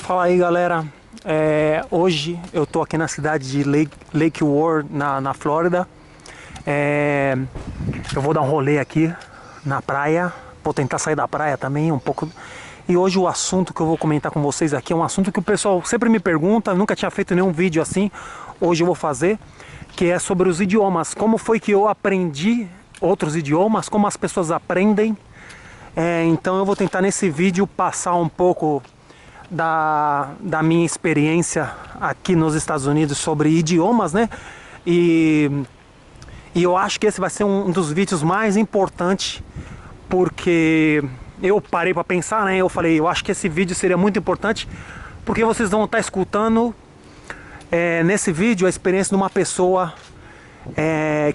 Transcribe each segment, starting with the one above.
Fala aí, galera. Hoje eu tô aqui na cidade de Lake Worth, na Flórida. Eu vou dar um rolê aqui na praia. Vou tentar sair da praia também um pouco. E hoje o assunto que eu vou comentar com vocês aqui é um assunto que o pessoal sempre me pergunta. Nunca tinha feito nenhum vídeo assim. Hoje eu vou fazer, que é sobre os idiomas. Como foi que eu aprendi outros idiomas, como as pessoas aprendem. Então eu vou tentar nesse vídeo passar um pouco da minha experiência aqui nos Estados Unidos sobre idiomas, né? E eu acho que esse vai ser um dos vídeos mais importantes, porque eu parei para pensar, né? Eu falei, eu acho que esse vídeo seria muito importante, porque vocês vão estar escutando nesse vídeo a experiência de uma pessoa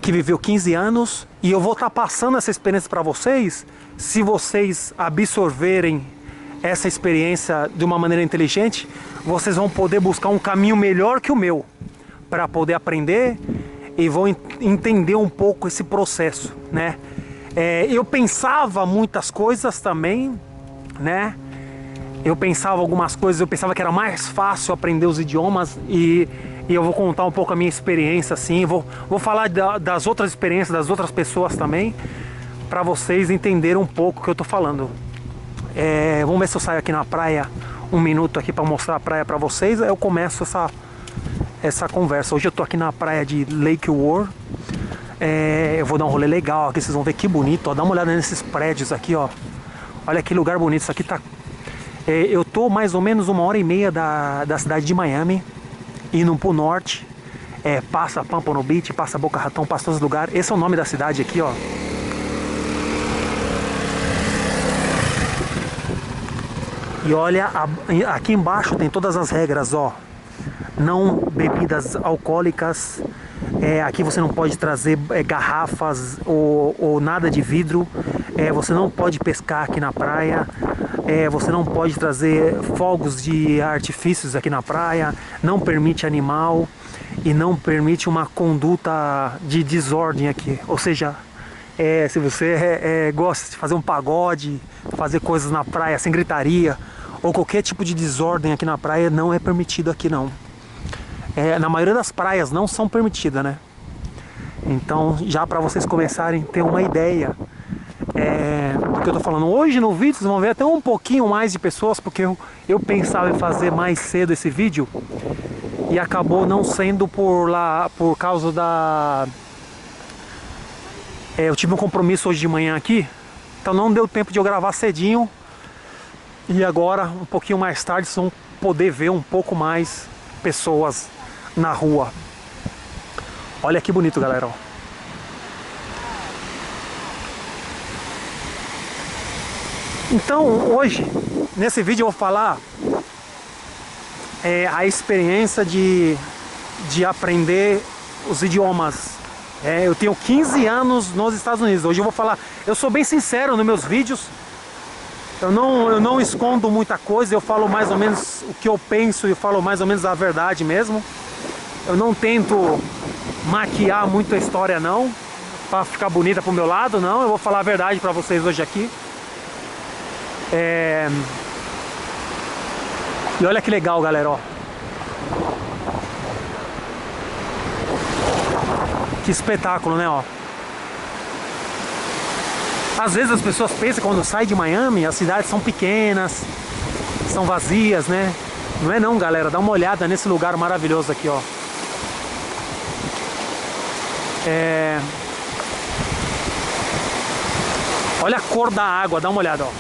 que viveu 15 anos, e eu vou estar passando essa experiência para vocês. Se vocês absorverem essa experiência de uma maneira inteligente, vocês vão poder buscar um caminho melhor que o meu para poder aprender e vão entender um pouco esse processo, né? Eu pensava muitas coisas também, né? Eu pensava algumas coisas, eu pensava que era mais fácil aprender os idiomas, e eu vou contar um pouco a minha experiência, assim. Vou falar das outras experiências das outras pessoas também, para vocês entenderem um pouco o que eu tô falando. Vamos ver se eu saio aqui na praia um minuto aqui para mostrar a praia para vocês. Aí eu começo essa conversa. Hoje eu tô aqui na praia de Lake Worth. Eu vou dar um rolê legal aqui, vocês vão ver que bonito, ó. Dá uma olhada nesses prédios aqui, ó. Olha que lugar bonito. Isso aqui tá... eu tô mais ou menos 1h30 da cidade de Miami, indo pro norte. Passa Pompano Beach, passa Boca Raton, passa todos os lugares. Esse é o nome da cidade aqui, ó. E olha, aqui embaixo tem todas as regras, ó. Não bebidas alcoólicas. Aqui você não pode trazer garrafas ou nada de vidro. Você não pode pescar aqui na praia. Você não pode trazer fogos de artifícios aqui na praia. Não permite animal. E não permite uma conduta de desordem aqui. Ou seja, se você gosta de fazer um pagode, fazer coisas na praia sem gritaria, ou qualquer tipo de desordem aqui na praia, não é permitido aqui não. Na maioria das praias não são permitidas, né? Então, já para vocês começarem a ter uma ideia do que eu tô falando. Hoje no vídeo vocês vão ver até um pouquinho mais de pessoas, porque eu pensava em fazer mais cedo esse vídeo, e acabou não sendo por causa da... eu tive um compromisso hoje de manhã aqui, então não deu tempo de eu gravar cedinho. E agora, um pouquinho mais tarde, vocês vão poder ver um pouco mais pessoas na rua. Olha que bonito, galera, ó. Então, hoje, nesse vídeo eu vou falar a experiência de aprender os idiomas. Eu tenho 15 anos nos Estados Unidos. Hoje eu vou falar... Eu sou bem sincero nos meus vídeos. Eu não escondo muita coisa, eu falo mais ou menos o que eu penso, eu falo mais ou menos a verdade mesmo. Eu não tento maquiar muito a história não, para ficar bonita pro meu lado, não. Eu vou falar a verdade para vocês hoje aqui. E olha que legal, galera, ó. Que espetáculo, né, ó. Às vezes as pessoas pensam que quando saem de Miami, as cidades são pequenas, são vazias, né? Não é não, galera. Dá uma olhada nesse lugar maravilhoso aqui, ó. Olha a cor da água, dá uma olhada, ó.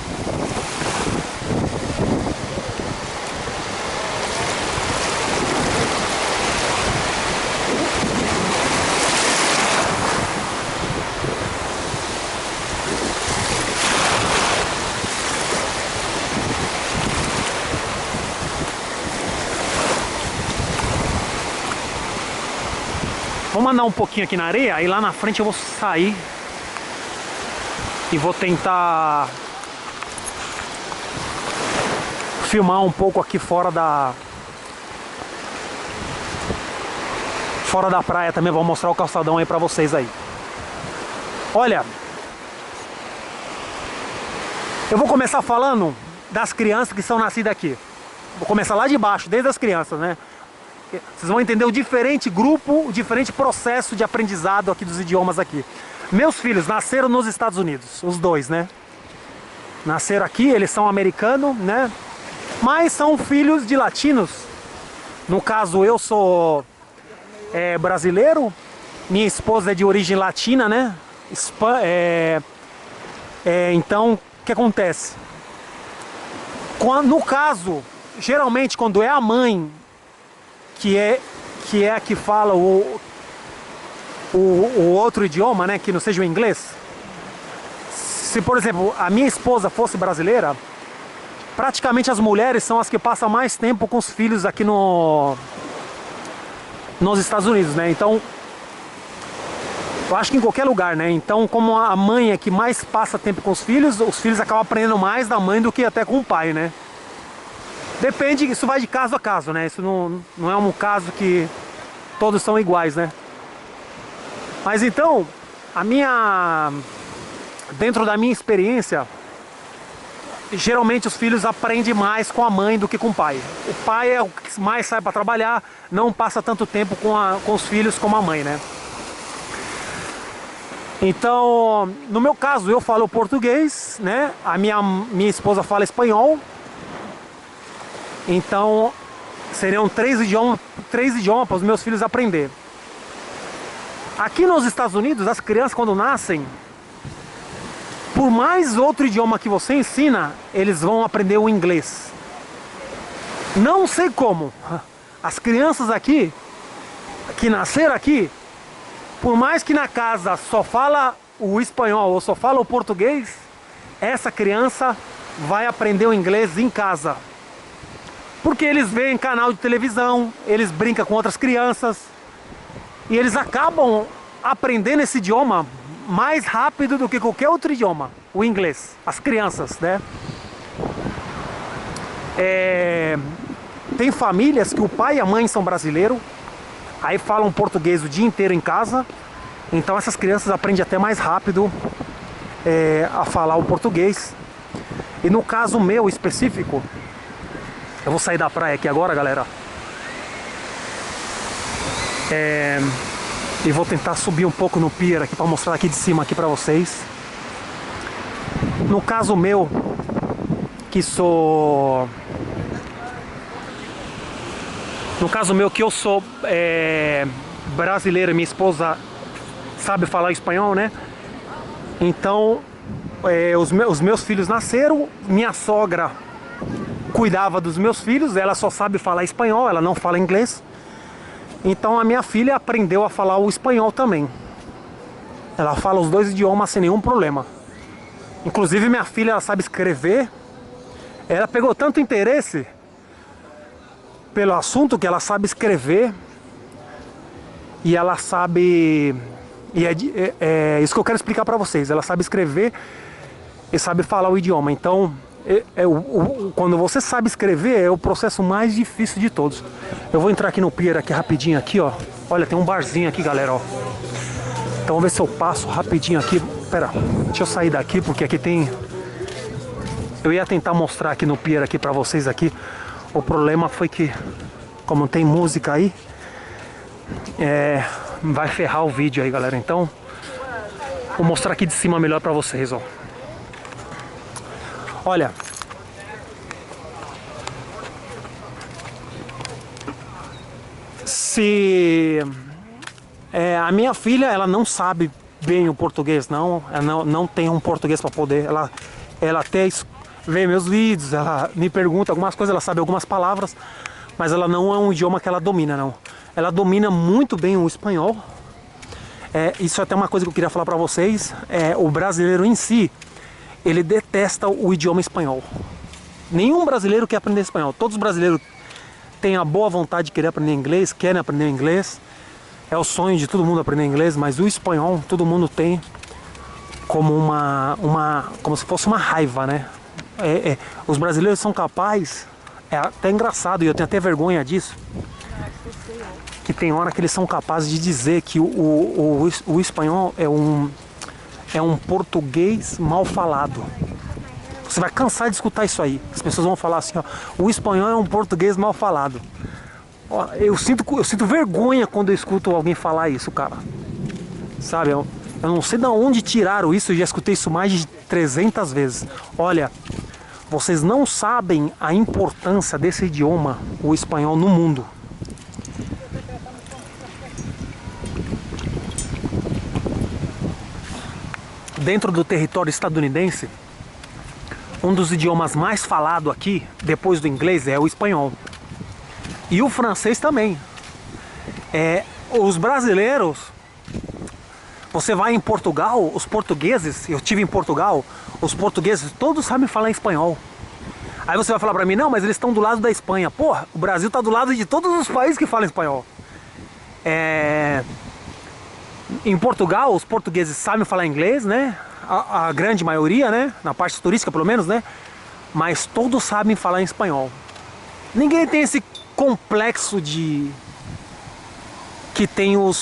Vamos andar um pouquinho aqui na areia, aí lá na frente eu vou sair e vou tentar filmar um pouco aqui fora da praia também. Vou mostrar o calçadão aí pra vocês aí. Olha, eu vou começar falando das crianças que são nascidas aqui. Vou começar lá de baixo, desde as crianças, né? Vocês vão entender o diferente grupo, o diferente processo de aprendizado aqui dos idiomas aqui. Meus filhos nasceram nos Estados Unidos, os dois, né? Nasceram aqui, eles são americanos, né? Mas são filhos de latinos. No caso, eu sou brasileiro, minha esposa é de origem latina, né? Então, o que acontece? No caso, geralmente quando é a mãe que é a que fala o outro idioma, né, que não seja o inglês. Se, por exemplo, a minha esposa fosse brasileira, praticamente as mulheres são as que passam mais tempo com os filhos aqui nos Estados Unidos, né? Então, eu acho que em qualquer lugar, né? Então, como a mãe é que mais passa tempo com os filhos acabam aprendendo mais da mãe do que até com o pai, né? Depende, isso vai de caso a caso, né? Isso não é um caso que todos são iguais, né? Mas então, dentro da minha experiência, geralmente os filhos aprendem mais com a mãe do que com o pai. O pai é o que mais sai para trabalhar, não passa tanto tempo com os filhos como a mãe, né? Então, no meu caso, eu falo português, né? A minha esposa fala espanhol. Então, seriam três idiomas para os meus filhos aprender. Aqui nos Estados Unidos, as crianças quando nascem, por mais outro idioma que você ensina, eles vão aprender o inglês. Não sei como. As crianças aqui, que nasceram aqui, por mais que na casa só fala o espanhol ou só fala o português, essa criança vai aprender o inglês em casa. Porque eles veem canal de televisão, eles brincam com outras crianças e eles acabam aprendendo esse idioma mais rápido do que qualquer outro idioma, o inglês, as crianças, né? Tem famílias que o pai e a mãe são brasileiros, aí falam português o dia inteiro em casa, então essas crianças aprendem até mais rápido a falar o português. E no caso meu específico, eu vou sair da praia aqui agora, galera. E vou tentar subir um pouco no pier aqui para mostrar aqui de cima aqui para vocês. No caso meu, que sou... No caso meu, que eu sou brasileiro e minha esposa sabe falar espanhol, né? Então, os meus filhos nasceram, minha sogra cuidava dos meus filhos, ela só sabe falar espanhol, ela não fala inglês. Então a minha filha aprendeu a falar o espanhol também. Ela fala os dois idiomas sem nenhum problema. Inclusive minha filha, ela sabe escrever. Ela pegou tanto interesse pelo assunto que ela sabe escrever. E ela sabe... E é isso que eu quero explicar pra vocês. Ela sabe escrever e sabe falar o idioma. Então... quando você sabe escrever é o processo mais difícil de todos. Eu vou entrar aqui no pier aqui rapidinho aqui, ó. Olha, tem um barzinho aqui, galera, ó. Então vamos ver se eu passo rapidinho aqui. Pera, deixa eu sair daqui porque aqui tem... Eu ia tentar mostrar aqui no pier aqui pra vocês aqui. O problema foi que, como tem música aí, vai ferrar o vídeo aí, galera. Então vou mostrar aqui de cima melhor pra vocês, ó. Olha, a minha filha, ela não sabe bem o português, não. Ela não tem um português para poder. Ela até vê meus vídeos, ela me pergunta algumas coisas, ela sabe algumas palavras, mas ela não é um idioma que ela domina, não. Ela domina muito bem o espanhol. Isso é até uma coisa que eu queria falar para vocês. O brasileiro em si, ele detesta o idioma espanhol. Nenhum brasileiro quer aprender espanhol. Todos os brasileiros têm a boa vontade de querer aprender inglês, querem aprender inglês. É o sonho de todo mundo aprender inglês, mas o espanhol todo mundo tem como como se fosse uma raiva, né? Os brasileiros são capazes, é até engraçado, e eu tenho até vergonha disso, que tem hora que eles são capazes de dizer que o espanhol é um português mal falado. Você vai cansar de escutar isso aí. As pessoas vão falar assim, ó, o espanhol é um português mal falado. Ó, eu sinto vergonha quando eu escuto alguém falar isso, cara. Sabe, eu não sei de onde tiraram isso, eu já escutei isso mais de 300 vezes. Olha, vocês não sabem a importância desse idioma, o espanhol, no mundo. Dentro do território estadunidense, um dos idiomas mais falados aqui, depois do inglês, é o espanhol. E o francês também. Os brasileiros, você vai em Portugal, os portugueses, eu estive em Portugal, os portugueses todos sabem falar espanhol. Aí você vai falar pra mim, não, mas eles estão do lado da Espanha. Porra, o Brasil tá do lado de todos os países que falam espanhol. Em Portugal, os portugueses sabem falar inglês, né? A grande maioria, né? Na parte turística, pelo menos, né? Mas todos sabem falar em espanhol. Ninguém tem esse complexo de... que tem o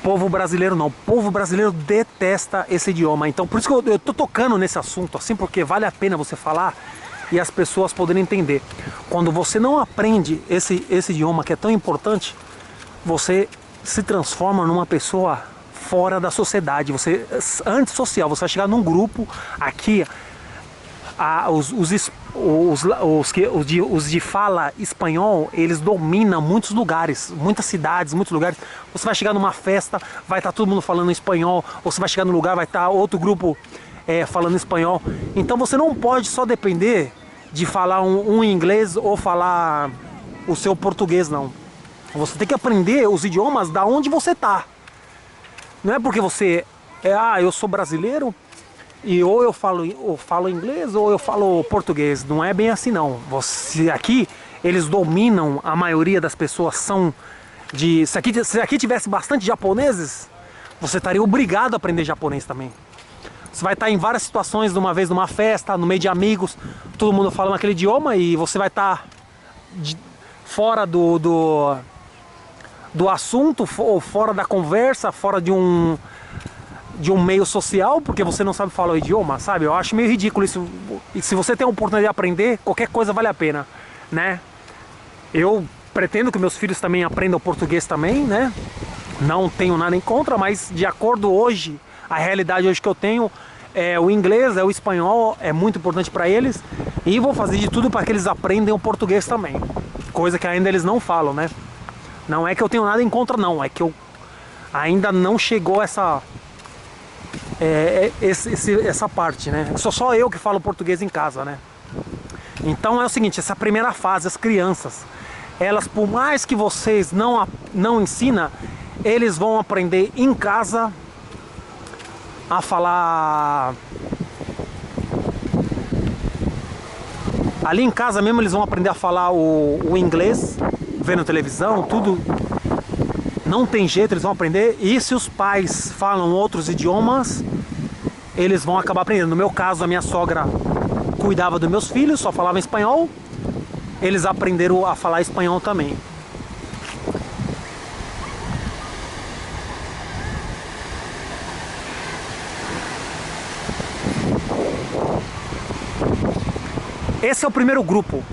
povo brasileiro, não. O povo brasileiro detesta esse idioma. Então, por isso que eu tô tocando nesse assunto, assim, porque vale a pena você falar e as pessoas poderem entender. Quando você não aprende esse idioma que é tão importante, você se transforma numa pessoa fora da sociedade. Você antissocial. Você vai chegar num grupo aqui, os de fala espanhol, eles dominam muitos lugares, muitas cidades, muitos lugares. Você vai chegar numa festa, vai estar todo mundo falando espanhol. Ou você vai chegar num lugar, vai estar outro grupo falando espanhol. Então você não pode só depender de falar um inglês ou falar o seu português, não. Você tem que aprender os idiomas da onde você tá. Não é porque você eu sou brasileiro e ou eu falo inglês ou eu falo português. Não é bem assim, não. Você aqui, eles dominam, a maioria das pessoas são de... Se aqui tivesse bastante japoneses, você estaria obrigado a aprender japonês também. Você vai estar em várias situações, de uma vez numa festa, no meio de amigos, todo mundo falando aquele idioma, e você vai estar fora do assunto, ou fora da conversa, fora de um meio social, porque você não sabe falar o idioma, sabe? Eu acho meio ridículo isso. E se você tem a oportunidade de aprender, qualquer coisa vale a pena, né? Eu pretendo que meus filhos também aprendam português também, né? Não tenho nada em contra, mas de acordo hoje, a realidade hoje que eu tenho, o inglês, o espanhol é muito importante para eles, e vou fazer de tudo para que eles aprendam o português também, coisa que ainda eles não falam, né? Não é que eu tenho nada em contra, não, é que eu ainda não chegou essa parte, né? Sou só eu que falo português em casa, né? Então é o seguinte, essa primeira fase, as crianças, elas, por mais que vocês não ensinam, eles vão aprender em casa a falar. Ali em casa mesmo eles vão aprender a falar o inglês, vendo televisão, tudo. Não tem jeito, eles vão aprender. E se os pais falam outros idiomas, eles vão acabar aprendendo. No meu caso, a minha sogra cuidava dos meus filhos, só falava espanhol. Eles aprenderam a falar espanhol também. Esse é o primeiro grupo.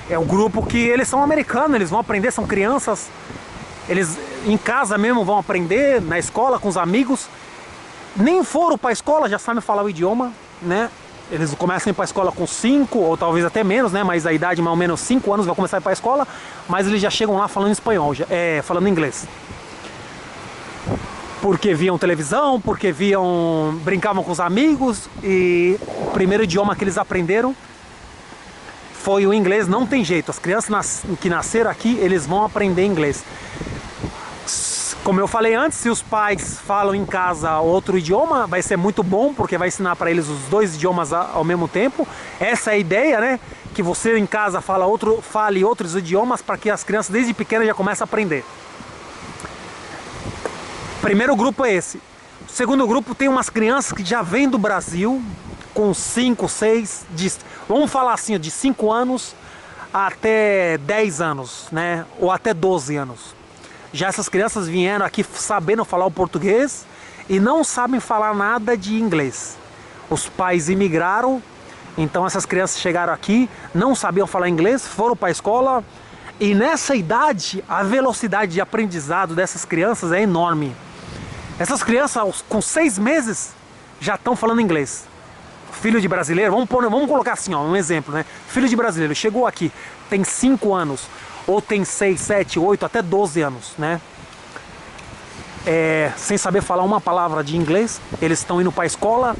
É o grupo que eles são americanos, eles vão aprender, são crianças. Eles em casa mesmo vão aprender, na escola, com os amigos. Nem foram para a escola, já sabem falar o idioma, né? Eles começam a ir para a escola com 5, ou talvez até menos, né? Mas a idade mais ou menos 5 anos vai começar a ir para a escola. Mas eles já chegam lá falando espanhol, falando inglês. Porque viam televisão, porque brincavam com os amigos. E o primeiro idioma que eles aprenderam foi o inglês. Não tem jeito, as crianças que nasceram aqui, eles vão aprender inglês. Como eu falei antes, se os pais falam em casa outro idioma, vai ser muito bom, porque vai ensinar para eles os dois idiomas ao mesmo tempo. Essa é a ideia, né? Que você em casa fale outros idiomas, para que as crianças desde pequenas já comecem a aprender. Primeiro grupo é esse. O segundo grupo tem umas crianças que já vêm do Brasil, com 5, 6, vamos falar assim, de 5 anos até 10 anos, né? Ou até 12 anos. Já essas crianças vieram aqui sabendo falar o português, e não sabem falar nada de inglês. Os pais imigraram, então essas crianças chegaram aqui, não sabiam falar inglês, foram para a escola, e nessa idade a velocidade de aprendizado dessas crianças é enorme. Essas crianças com 6 meses já estão falando inglês. Filho de brasileiro, vamos colocar assim, ó, um exemplo, né? Filho de brasileiro chegou aqui, tem 5 anos, ou tem 6, 7, 8, até 12 anos, né? Sem saber falar uma palavra de inglês, eles estão indo para a escola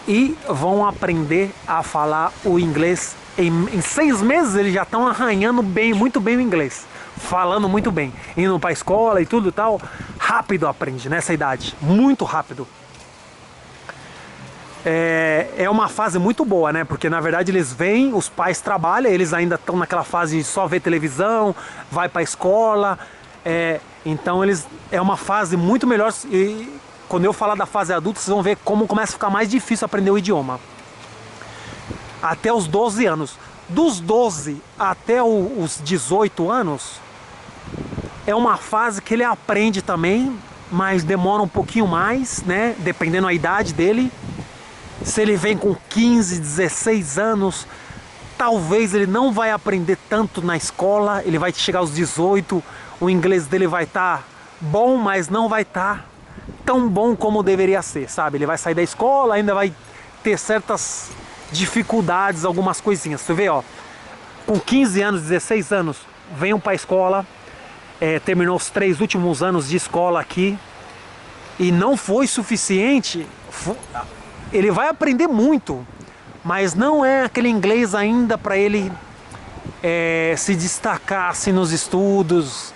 e vão aprender a falar o inglês. Em 6 meses eles já estão arranhando muito bem o inglês, falando muito bem, indo para a escola e tudo e tal. Rápido aprende nessa idade, muito rápido. É uma fase muito boa, né? Porque na verdade eles vêm, os pais trabalham, eles ainda estão naquela fase de só ver televisão, vai para a escola. Então é uma fase muito melhor. E quando eu falar da fase adulta, vocês vão ver como começa a ficar mais difícil aprender o idioma. Até os 12 anos. Dos 12 até os 18 anos, é uma fase que ele aprende também, mas demora um pouquinho mais, né? Dependendo da idade dele. Se ele vem com 15, 16 anos, talvez ele não vai aprender tanto na escola. Ele vai chegar aos 18, o inglês dele vai estar bom, mas não vai estar tão bom como deveria ser, sabe? Ele vai sair da escola, ainda vai ter certas dificuldades, algumas coisinhas. Você vê, ó, com 15 anos, 16 anos, venham para a escola, terminou os 3 últimos anos de escola aqui e não foi suficiente. Ele vai aprender muito, mas não é aquele inglês ainda para ele se destacar assim, nos estudos.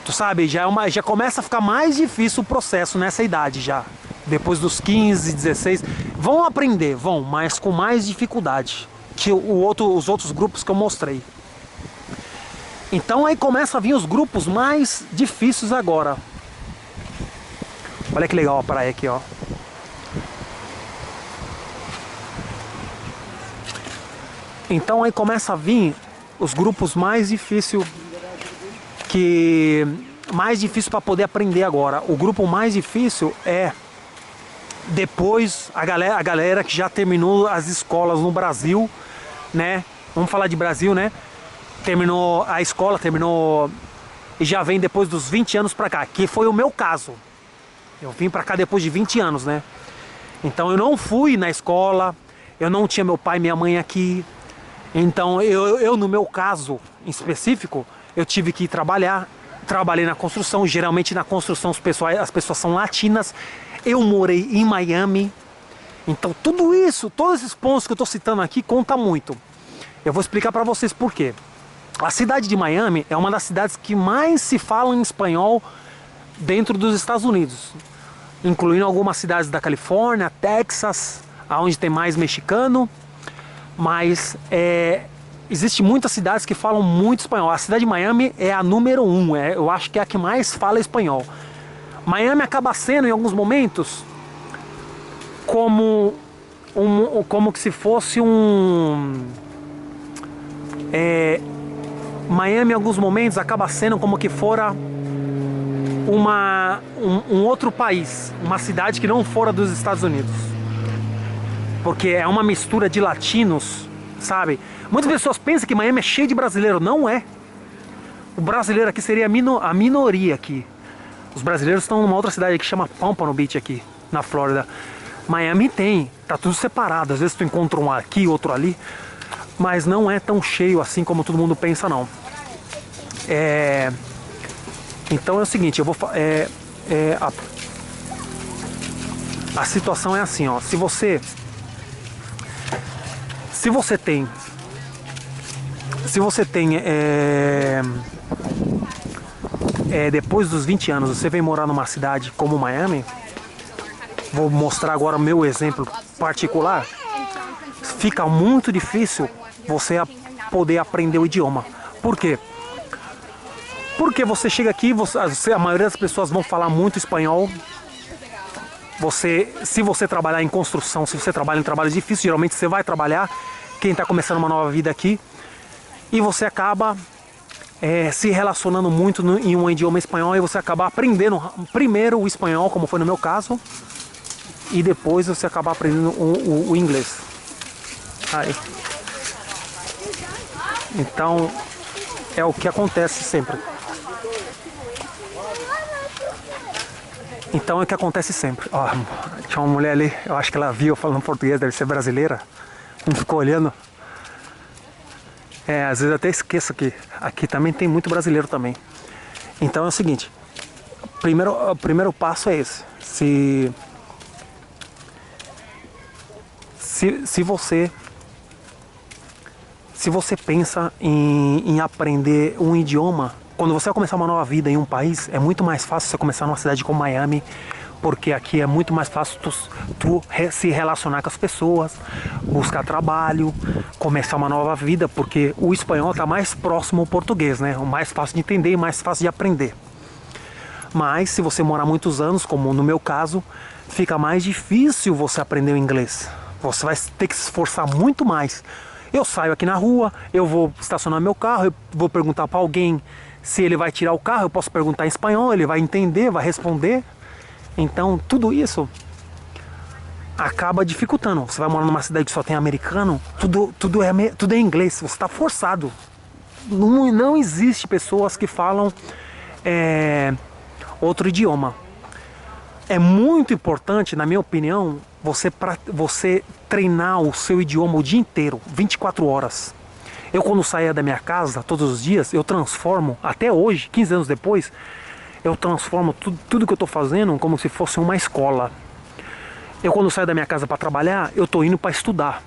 Tu sabe, já começa a ficar mais difícil o processo nessa idade já. Depois dos 15, 16, vão aprender, mas com mais dificuldade que os outros grupos que eu mostrei. Então aí começa a vir os grupos mais difíceis agora. Olha que legal a praia aqui, ó. Então aí começa a vir os grupos mais difíceis para poder aprender agora. O grupo mais difícil é depois a galera que já terminou as escolas no Brasil, né? Vamos falar de Brasil, né? Terminou a escola, e já vem depois dos 20 anos pra cá, que foi o meu caso. Eu vim pra cá depois de 20 anos, né? Então eu não fui na escola, eu não tinha meu pai e minha mãe aqui. Então eu no meu caso em específico, eu tive que ir trabalhar. Trabalhei na construção, geralmente na construção as pessoas são latinas. Eu morei em Miami. Então tudo isso, todos esses pontos que eu estou citando aqui conta muito. Eu vou explicar para vocês por quê. A cidade de Miami é uma das cidades que mais se fala em espanhol dentro dos Estados Unidos, incluindo algumas cidades da Califórnia, Texas, onde tem mais mexicano. Mas existem muitas cidades que falam muito espanhol. A cidade de Miami é a número 1, eu acho que é a que mais fala espanhol. Miami acaba sendo, em alguns momentos, como que se fosse Miami, em alguns momentos, acaba sendo como que fora um outro país, uma cidade que não fora dos Estados Unidos. Porque é uma mistura de latinos, sabe? Muitas pessoas pensam que Miami é cheio de brasileiro. Não é. O brasileiro aqui seria a minoria aqui. Os brasileiros estão numa outra cidade que chama Pompano Beach aqui, na Flórida. Miami tá tudo separado. Às vezes tu encontra um aqui, outro ali. Mas não é tão cheio assim como todo mundo pensa, não. Então é o seguinte, a situação é assim, ó. Se você tem depois dos 20 anos, você vem morar numa cidade como Miami, vou mostrar agora o meu exemplo particular, fica muito difícil você poder aprender o idioma. Por quê? Porque você chega aqui, a maioria das pessoas vão falar muito espanhol. Se você trabalhar em construção, se você trabalha em trabalhos difíceis, geralmente você vai trabalhar, quem está começando uma nova vida aqui, e você acaba se relacionando muito em um idioma espanhol e você acabar aprendendo primeiro o espanhol, como foi no meu caso, e depois você acabar aprendendo o inglês. Aí. Então é o que acontece sempre. Então é o que acontece sempre. Ó, tinha uma mulher ali, eu acho que ela viu eu falando português, deve ser brasileira. Não ficou olhando. Às vezes eu até esqueço que aqui também tem muito brasileiro também. Então é o seguinte, o primeiro passo é esse. Se você pensa em aprender um idioma, quando você vai começar uma nova vida em um país, é muito mais fácil você começar numa cidade como Miami, porque aqui é muito mais fácil tu se relacionar com as pessoas, buscar trabalho, começar uma nova vida, porque o espanhol está mais próximo ao português, né? O mais fácil de entender e mais fácil de aprender. Mas se você morar muitos anos, como no meu caso, fica mais difícil você aprender o inglês. Você vai ter que se esforçar muito mais. Eu saio aqui na rua, eu vou estacionar meu carro, eu vou perguntar para alguém se ele vai tirar o carro, eu posso perguntar em espanhol, ele vai entender, vai responder. Então tudo isso acaba dificultando. Você vai morar numa cidade que só tem americano, tudo é inglês, você está forçado. Não existe pessoas que falam outro idioma. É muito importante, na minha opinião, você treinar o seu idioma o dia inteiro, 24 horas. Eu, quando saía da minha casa, todos os dias, eu transformo, até hoje, 15 anos depois, eu transformo tudo que eu estou fazendo como se fosse uma escola. Eu, quando saio da minha casa para trabalhar, eu estou indo para estudar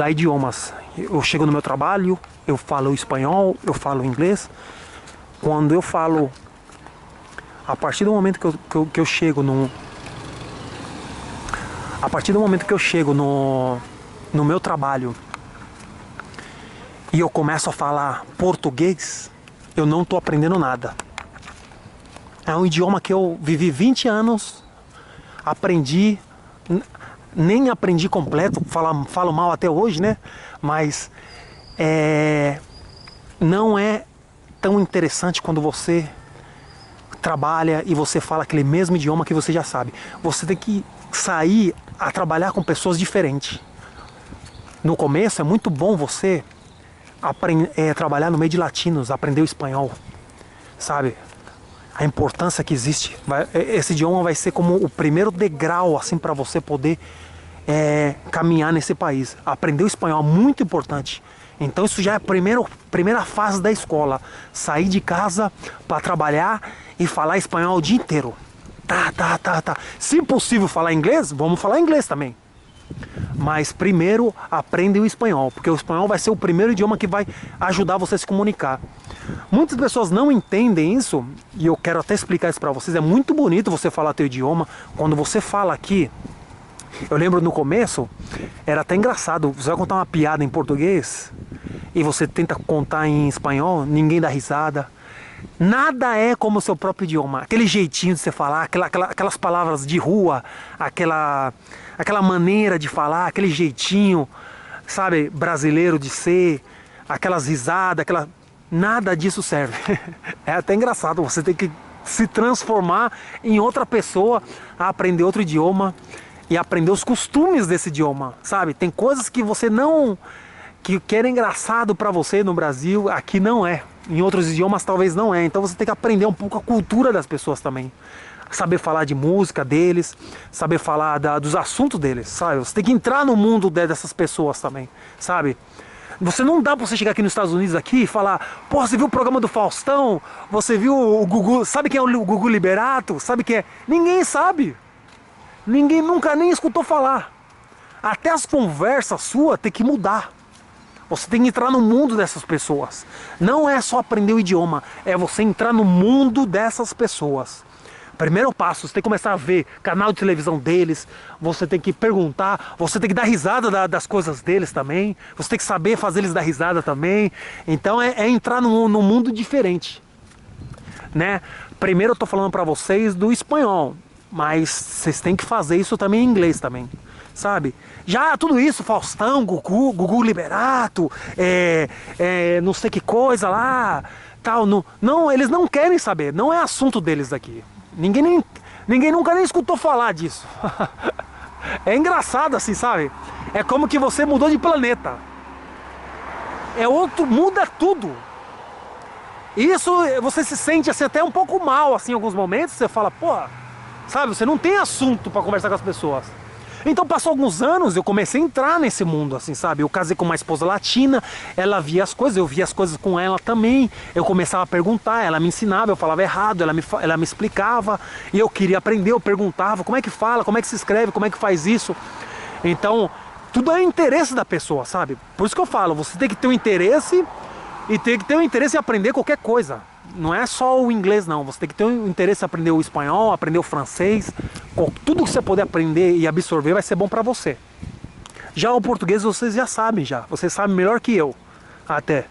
idiomas. Eu chego no meu trabalho, eu falo espanhol, eu falo inglês. Quando eu falo, a partir do momento que eu chego no meu trabalho e eu começo a falar português, eu não estou aprendendo nada. É um idioma que eu vivi 20 anos, nem aprendi completo, falo mal até hoje, né? Mas não é tão interessante quando você trabalha e você fala aquele mesmo idioma que você já sabe. Você tem que sair a trabalhar com pessoas diferentes. No começo é muito bom você trabalhar no meio de latinos, aprender o espanhol, sabe? A importância que existe. Esse idioma vai ser como o primeiro degrau assim para você poder caminhar nesse país. Aprender o espanhol é muito importante. Então isso já é a primeira fase da escola. Sair de casa para trabalhar e falar espanhol o dia inteiro. Tá. Se possível falar inglês, vamos falar inglês também. Mas primeiro aprende o espanhol, porque o espanhol vai ser o primeiro idioma que vai ajudar você a se comunicar. Muitas pessoas não entendem isso, e eu quero até explicar isso para vocês. É muito bonito você falar teu idioma. Quando você fala aqui, eu lembro no começo, era até engraçado. Você vai contar uma piada em português e você tenta contar em espanhol, ninguém dá risada. Nada é como o seu próprio idioma. Aquele jeitinho de você falar, aquelas palavras de rua, aquela maneira de falar, aquele jeitinho, sabe, brasileiro de ser, aquelas risadas, nada disso serve. É até engraçado, você tem que se transformar em outra pessoa, a aprender outro idioma e aprender os costumes desse idioma, sabe? Tem coisas que você que era engraçado pra você no Brasil, aqui não é. Em outros idiomas talvez não é. Então você tem que aprender um pouco a cultura das pessoas também. Saber falar de música deles, saber falar dos assuntos deles, sabe? Você tem que entrar no mundo dessas pessoas também, sabe? Você não dá pra você chegar aqui nos Estados Unidos aqui e falar, pô, você viu o programa do Faustão? Você viu o Gugu? Sabe quem é o Gugu Liberato? Sabe quem é? Ninguém sabe. Ninguém nunca nem escutou falar. Até as conversas suas tem que mudar. Você tem que entrar no mundo dessas pessoas. Não é só aprender o idioma, é você entrar no mundo dessas pessoas. Primeiro passo, você tem que começar a ver canal de televisão deles, você tem que perguntar, você tem que dar risada das coisas deles também, você tem que saber fazer eles dar risada também. Então é entrar num mundo diferente, né? Primeiro eu tô falando para vocês do espanhol, mas vocês têm que fazer isso também em inglês também. sabe? Já tudo isso, Faustão, Gugu Liberato, não sei que coisa lá, tal, não, eles não querem saber, não é assunto deles aqui. Ninguém nunca nem escutou falar disso. É engraçado assim, sabe? É como que você mudou de planeta. Muda tudo. Isso você se sente assim, até um pouco mal assim, em alguns momentos, você fala, pô, sabe, você não tem assunto pra conversar com as pessoas. Então passou alguns anos, eu comecei a entrar nesse mundo, assim, sabe? Eu casei com uma esposa latina, ela via as coisas, eu via as coisas com ela também. Eu começava a perguntar, ela me ensinava, eu falava errado, ela me explicava. E eu queria aprender, eu perguntava, como é que fala, como é que se escreve, como é que faz isso. Então, tudo é interesse da pessoa, sabe? Por isso que eu falo, você tem que ter um interesse e tem que ter um interesse em aprender qualquer coisa. Não é só o inglês não, você tem que ter um interesse em aprender o espanhol, aprender o francês. Tudo que você puder aprender e absorver vai ser bom pra você. Já o português vocês já sabem já, vocês sabem melhor que eu até.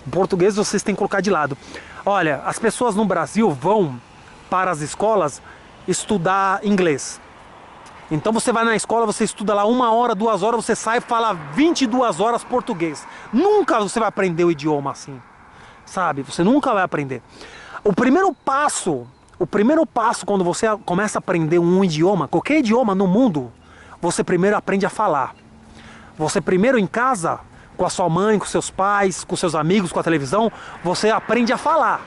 O português vocês têm que colocar de lado. Olha, as pessoas no Brasil vão para as escolas estudar inglês. Então você vai na escola, você estuda lá 1 hora, 2 horas, você sai e fala 22 horas português. Nunca você vai aprender o idioma assim. Sabe? Você nunca vai aprender. O primeiro passo quando você começa a aprender um idioma, qualquer idioma no mundo, você primeiro aprende a falar. Você primeiro em casa, com a sua mãe, com seus pais, com seus amigos, com a televisão, você aprende a falar.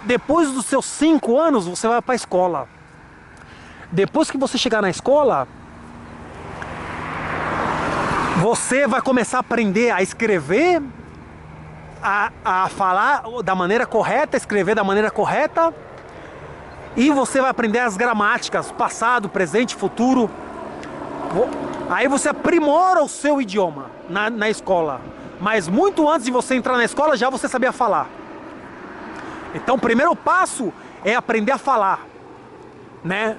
Depois dos seus 5 anos, você vai para a escola. Depois que você chegar na escola, você vai começar a aprender a escrever, a falar da maneira correta, escrever da maneira correta, e você vai aprender as gramáticas, passado, presente, futuro. Aí você aprimora o seu idioma na escola, mas muito antes de você entrar na escola já você sabia falar. Então o primeiro passo é aprender a falar, né?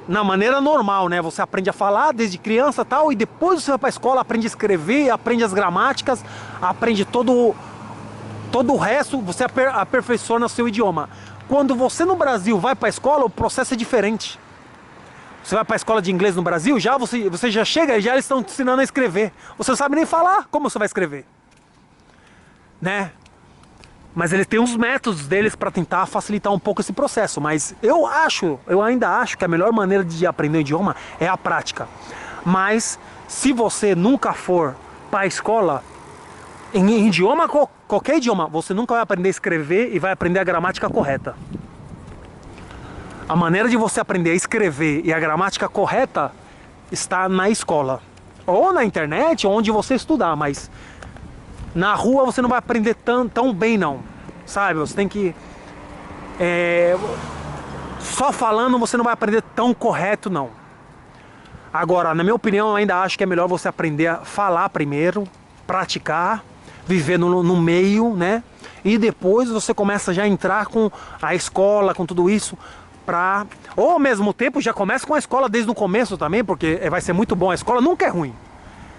Na maneira normal, né? Você aprende a falar desde criança e tal, e depois você vai para a escola, aprende a escrever, aprende as gramáticas, aprende todo o resto, você aperfeiçoa o seu idioma. Quando você no Brasil vai para a escola, o processo é diferente. Você vai para a escola de inglês no Brasil, você já chega e já eles estão te ensinando a escrever. Você não sabe nem falar, como você vai escrever? Né? Mas eles têm uns métodos deles para tentar facilitar um pouco esse processo. Mas eu ainda acho que a melhor maneira de aprender o idioma é a prática. Mas se você nunca for para a escola, em idioma, qualquer idioma, você nunca vai aprender a escrever e vai aprender a gramática correta. A maneira de você aprender a escrever e a gramática correta está na escola. Ou na internet, onde você estudar, mas na rua você não vai aprender tão bem não. Sabe, você tem que... só falando você não vai aprender tão correto não. Agora, na minha opinião, eu ainda acho que é melhor você aprender a falar primeiro, praticar, viver no meio, né? E depois você começa já a entrar com a escola, com tudo isso, ou ao mesmo tempo já começa com a escola desde o começo também, porque vai ser muito bom. A escola nunca é ruim.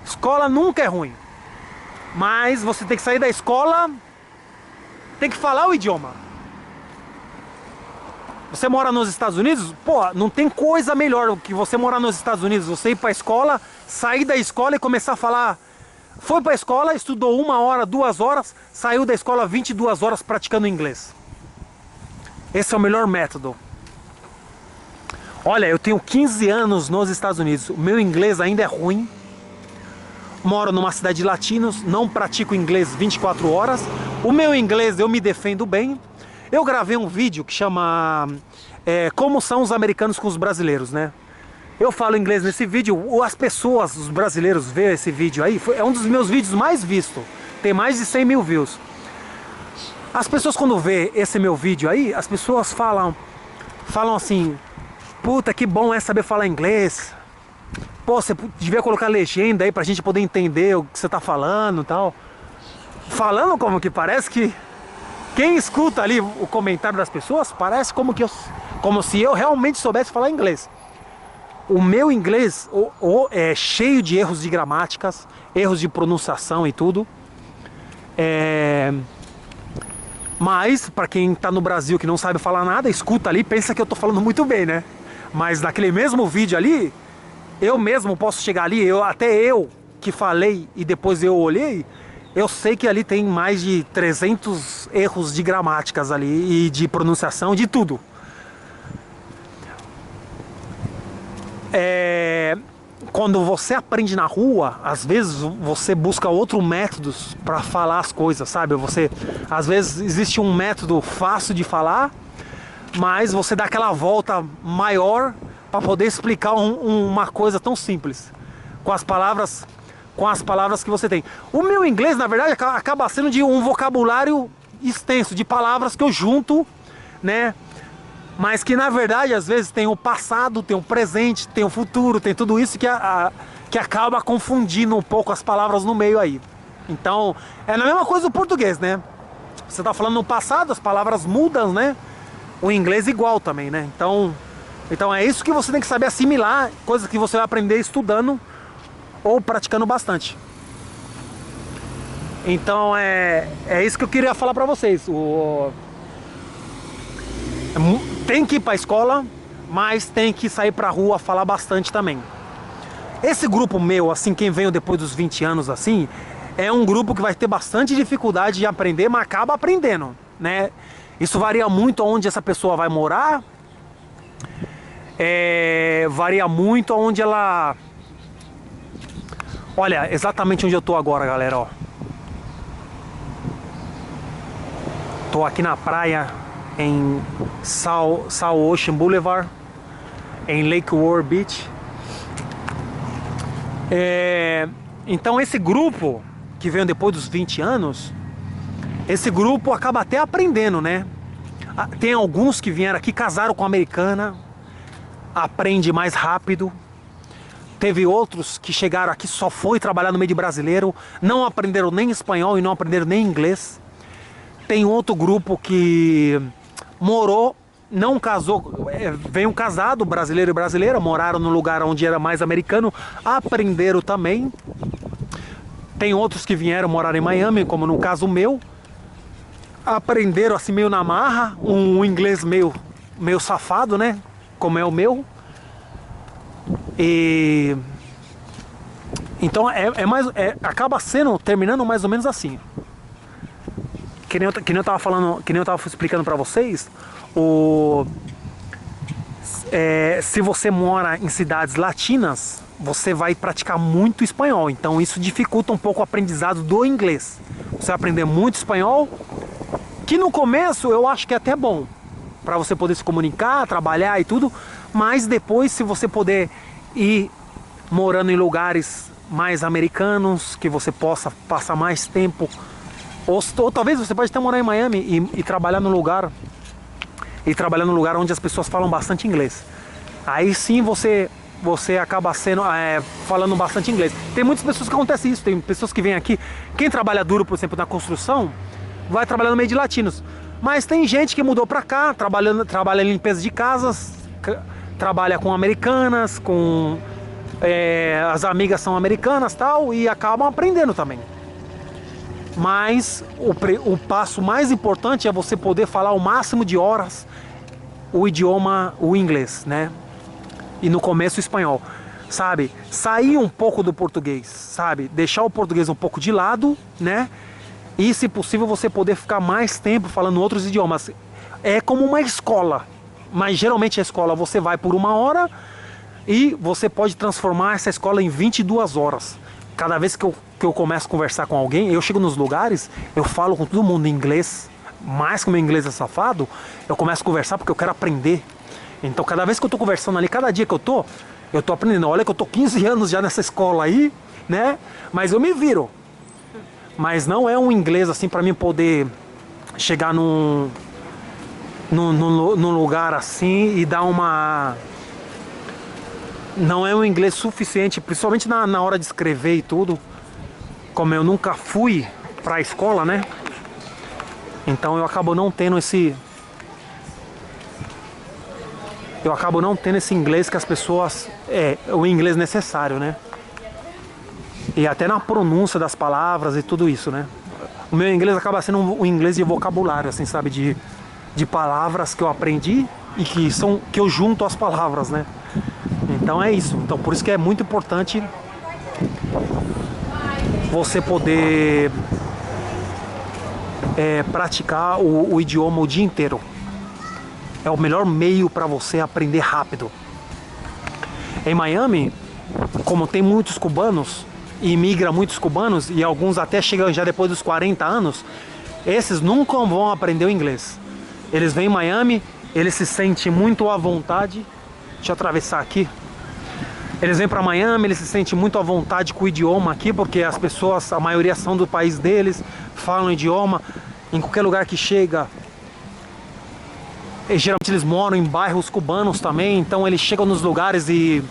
Escola nunca é ruim. Mas você tem que sair da escola, tem que falar o idioma. Você mora nos Estados Unidos? Pô, não tem coisa melhor do que você morar nos Estados Unidos. Você ir para a escola, sair da escola e começar a falar. Foi para a escola, estudou 1 hora, 2 horas, saiu da escola 22 horas praticando inglês. Esse é o melhor método. Olha, eu tenho 15 anos nos Estados Unidos. O meu inglês ainda é ruim. Moro numa cidade de latinos, não pratico inglês 24 horas. O meu inglês eu me defendo bem. Eu gravei um vídeo que chama Como são os americanos com os brasileiros, né? Eu falo inglês nesse vídeo, as pessoas, os brasileiros veem esse vídeo aí, é um dos meus vídeos mais vistos. Tem mais de 100 mil views. As pessoas quando vê esse meu vídeo aí, as pessoas falam assim, puta, que bom é saber falar inglês. Pô, você devia colocar legenda aí pra gente poder entender o que você tá falando e tal. Falando como que parece que quem escuta ali o comentário das pessoas, parece como se eu realmente soubesse falar inglês. O meu inglês é cheio de erros de gramáticas, erros de pronunciação e tudo. Mas, para quem está no Brasil que não sabe falar nada, escuta ali e pensa que eu estou falando muito bem, né? Mas naquele mesmo vídeo ali, Eu mesmo posso chegar ali, até eu que falei e depois eu olhei, eu sei que ali tem mais de 300 erros de gramáticas ali e de pronunciação, de tudo. Quando você aprende na rua, às vezes você busca outros métodos para falar as coisas, sabe? Às vezes existe um método fácil de falar, mas você dá aquela volta maior para poder explicar uma coisa tão simples com as palavras que você tem. O meu inglês, na verdade, acaba sendo de um vocabulário extenso de palavras que eu junto, né? Mas que na verdade às vezes tem o passado, tem o presente, tem o futuro, tem tudo isso que acaba confundindo um pouco as palavras no meio aí. Então é a mesma coisa do português, né? Você está falando no passado, as palavras mudam, né? O inglês igual também, né? Então é isso que você tem que saber assimilar, coisas que você vai aprender estudando ou praticando bastante. Então é isso que eu queria falar pra vocês. Tem que ir pra escola, mas tem que sair pra rua falar bastante também. Esse grupo meu, assim, quem veio depois dos 20 anos, assim, é um grupo que vai ter bastante dificuldade de aprender, mas acaba aprendendo, né? Isso varia muito onde essa pessoa vai morar, varia muito onde ela... Olha, exatamente onde eu tô agora, galera, ó. Tô aqui na praia em South Ocean Boulevard, em Lake Worth Beach. Então esse grupo que veio depois dos 20 anos, esse grupo acaba até aprendendo, né? Tem alguns que vieram aqui, casaram com americana, aprende mais rápido. Teve outros que chegaram aqui, só foi trabalhar no meio de brasileiro, não aprenderam nem espanhol e não aprenderam nem inglês. Tem outro grupo que morou, não casou, veio casado, brasileiro e brasileira, moraram no lugar onde era mais americano, aprenderam também. Tem outros que vieram morar em Miami, como no caso meu, aprenderam assim meio na marra, um inglês meio safado, né, como é o meu. E então acaba terminando mais ou menos assim. Que nem eu tava falando, que nem eu tava explicando pra vocês, se você mora em cidades latinas, você vai praticar muito espanhol, então isso dificulta um pouco o aprendizado do inglês. Você vai aprender muito espanhol, que no começo eu acho que é até bom, para você poder se comunicar, trabalhar e tudo, mas depois, se você puder ir morando em lugares mais americanos, que você possa passar mais tempo, ou talvez você pode até morar em Miami e trabalhar no lugar onde as pessoas falam bastante inglês. Aí sim você acaba falando bastante inglês. Tem muitas pessoas que acontece isso, tem pessoas que vêm aqui, quem trabalha duro, por exemplo, na construção, vai trabalhar no meio de latinos. Mas tem gente que mudou pra cá, trabalha em limpeza de casas, trabalha com americanas, as amigas são americanas tal, e acabam aprendendo também. Mas o passo mais importante é você poder falar o máximo de horas o inglês, né? E no começo o espanhol, sabe? Sair um pouco do português, sabe? Deixar o português um pouco de lado, né? E se possível você poder ficar mais tempo falando outros idiomas. É como uma escola, mas geralmente a escola você vai por 1 hora e você pode transformar essa escola em 22 horas. Cada vez que eu começo a conversar com alguém, eu chego nos lugares, eu falo com todo mundo em inglês, mais que o meu inglês é safado, eu começo a conversar porque eu quero aprender. Então cada vez que eu tô conversando ali, cada dia que eu tô aprendendo. Olha que eu tô 15 anos já nessa escola aí, né? Mas eu me viro. Mas não é um inglês assim para mim poder chegar num lugar assim e dar uma... Não é um inglês suficiente, principalmente na hora de escrever e tudo. Como eu nunca fui pra escola, né? Então eu acabo não tendo esse... Eu acabo não tendo esse inglês que as pessoas... o inglês necessário, né? E até na pronúncia das palavras e tudo isso, né? O meu inglês acaba sendo um inglês de vocabulário, assim, sabe? De palavras que eu aprendi e que eu junto as palavras, né? Então é isso. Então por isso que é muito importante você poder praticar o idioma o dia inteiro. É o melhor meio para você aprender rápido. Em Miami, como tem muitos cubanos, e imigra muitos cubanos, e alguns até chegam já depois dos 40 anos, esses nunca vão aprender o inglês. Eles vêm em Miami, eles se sentem muito à vontade. Deixa eu atravessar aqui. Eles vêm para Miami, eles se sentem muito à vontade com o idioma aqui, porque as pessoas, a maioria são do país deles, falam o idioma. Em qualquer lugar que chega, e geralmente eles moram em bairros cubanos também, então eles chegam nos lugares e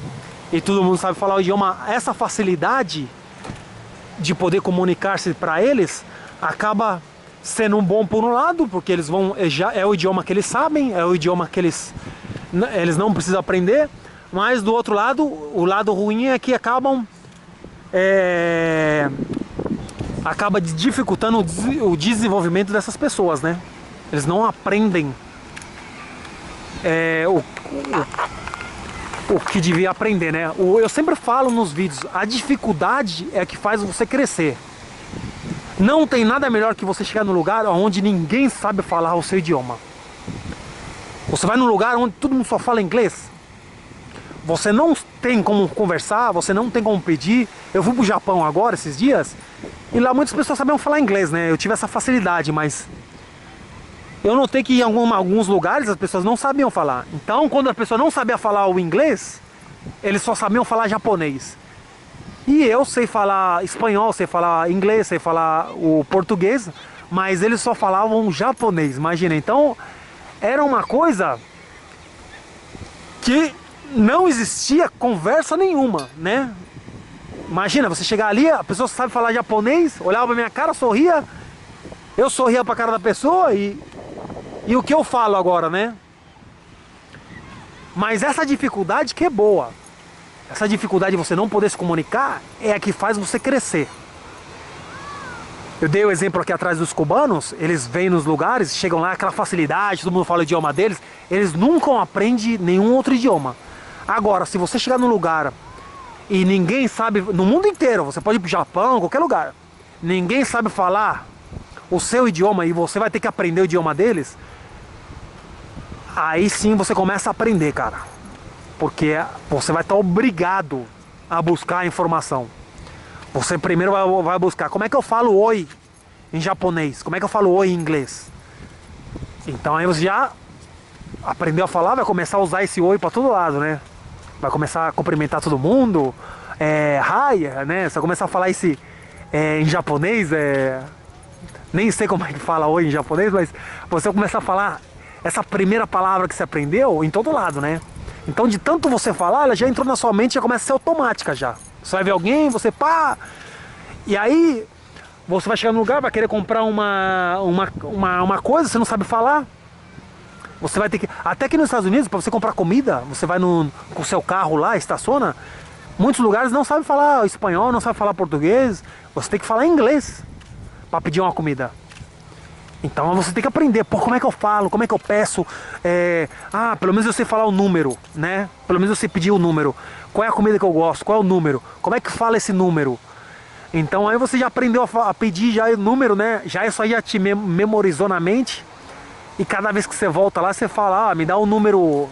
todo mundo sabe falar o idioma. Essa facilidade de poder comunicar-se para eles acaba sendo um bom por um lado, porque eles vão, já é o idioma que eles sabem, é o idioma que eles não precisam aprender. Mas do outro lado, o lado ruim é que acaba dificultando o desenvolvimento dessas pessoas, né? Eles não aprendem o que devia aprender, né? Eu sempre falo nos vídeos, a dificuldade é que faz você crescer. Não tem nada melhor que você chegar num lugar onde ninguém sabe falar o seu idioma. Você vai num lugar onde todo mundo só fala inglês, você não tem como conversar, você não tem como pedir. Eu fui pro Japão agora, esses dias, e lá muitas pessoas sabiam falar inglês, né? Eu tive essa facilidade, mas eu notei que em alguns lugares as pessoas não sabiam falar. Então, quando a pessoa não sabia falar o inglês, eles só sabiam falar japonês. E eu sei falar espanhol, sei falar inglês, sei falar o português, mas eles só falavam japonês, imagina. Então, era uma coisa que não existia conversa nenhuma, né? Imagina, você chegar ali, a pessoa sabe falar japonês, olhava pra minha cara, sorria, eu sorria pra cara da pessoa e o que eu falo agora, né? Mas essa dificuldade que é boa. Essa dificuldade de você não poder se comunicar é a que faz você crescer. Eu dei o exemplo aqui atrás dos cubanos, eles vêm nos lugares, chegam lá, aquela facilidade, todo mundo fala o idioma deles, eles nunca aprendem nenhum outro idioma. Agora, se você chegar num lugar e ninguém sabe, no mundo inteiro, você pode ir pro Japão, qualquer lugar, ninguém sabe falar o seu idioma e você vai ter que aprender o idioma deles, aí sim você começa a aprender, cara. Porque você vai estar obrigado a buscar a informação. Você primeiro vai buscar como é que eu falo oi em japonês, como é que eu falo oi em inglês. Então aí você já aprendeu a falar, vai começar a usar esse oi para todo lado, né? Vai começar a cumprimentar todo mundo, hi, né? Você vai começar a falar esse em japonês, nem sei como é que fala oi em japonês, mas você vai começar a falar essa primeira palavra que você aprendeu em todo lado, né? Então de tanto você falar, ela já entrou na sua mente, já começa a ser automática já. Você vai ver alguém, você pá, e aí você vai chegar no lugar, vai querer comprar uma coisa, você não sabe falar. Você vai ter que, até que nos Estados Unidos, para você comprar comida, você vai com o seu carro lá, estaciona, muitos lugares não sabem falar espanhol, não sabem falar português, você tem que falar inglês para pedir uma comida. Então você tem que aprender, pô, como é que eu falo, como é que eu peço, pelo menos eu sei falar o número, né? Pelo menos eu sei pedir o número. Qual é a comida que eu gosto, qual é o número, como é que fala esse número? Então aí você já aprendeu a pedir já o número, né? Já isso aí já te memorizou na mente. E cada vez que você volta lá, você fala, me dá o número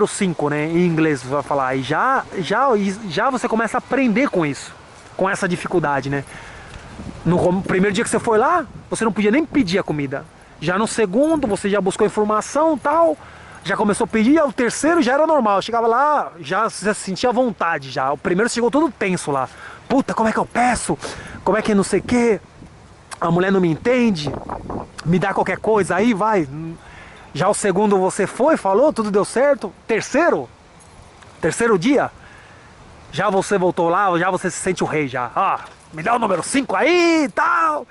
5, né? Em inglês você vai falar. E já você começa a aprender com isso, com essa dificuldade, né? No primeiro dia que você foi lá, você não podia nem pedir a comida. Já no segundo, você já buscou informação e tal, já começou a pedir, o terceiro já era normal. Chegava lá, já se sentia à vontade já. O primeiro chegou todo tenso lá. Puta, como é que eu peço? Como é que não sei o quê? A mulher não me entende, me dá qualquer coisa, aí vai. Já o segundo você foi, falou, tudo deu certo. Terceiro dia, já você voltou lá, já você se sente o rei já. Me dá o número 5 aí e tal.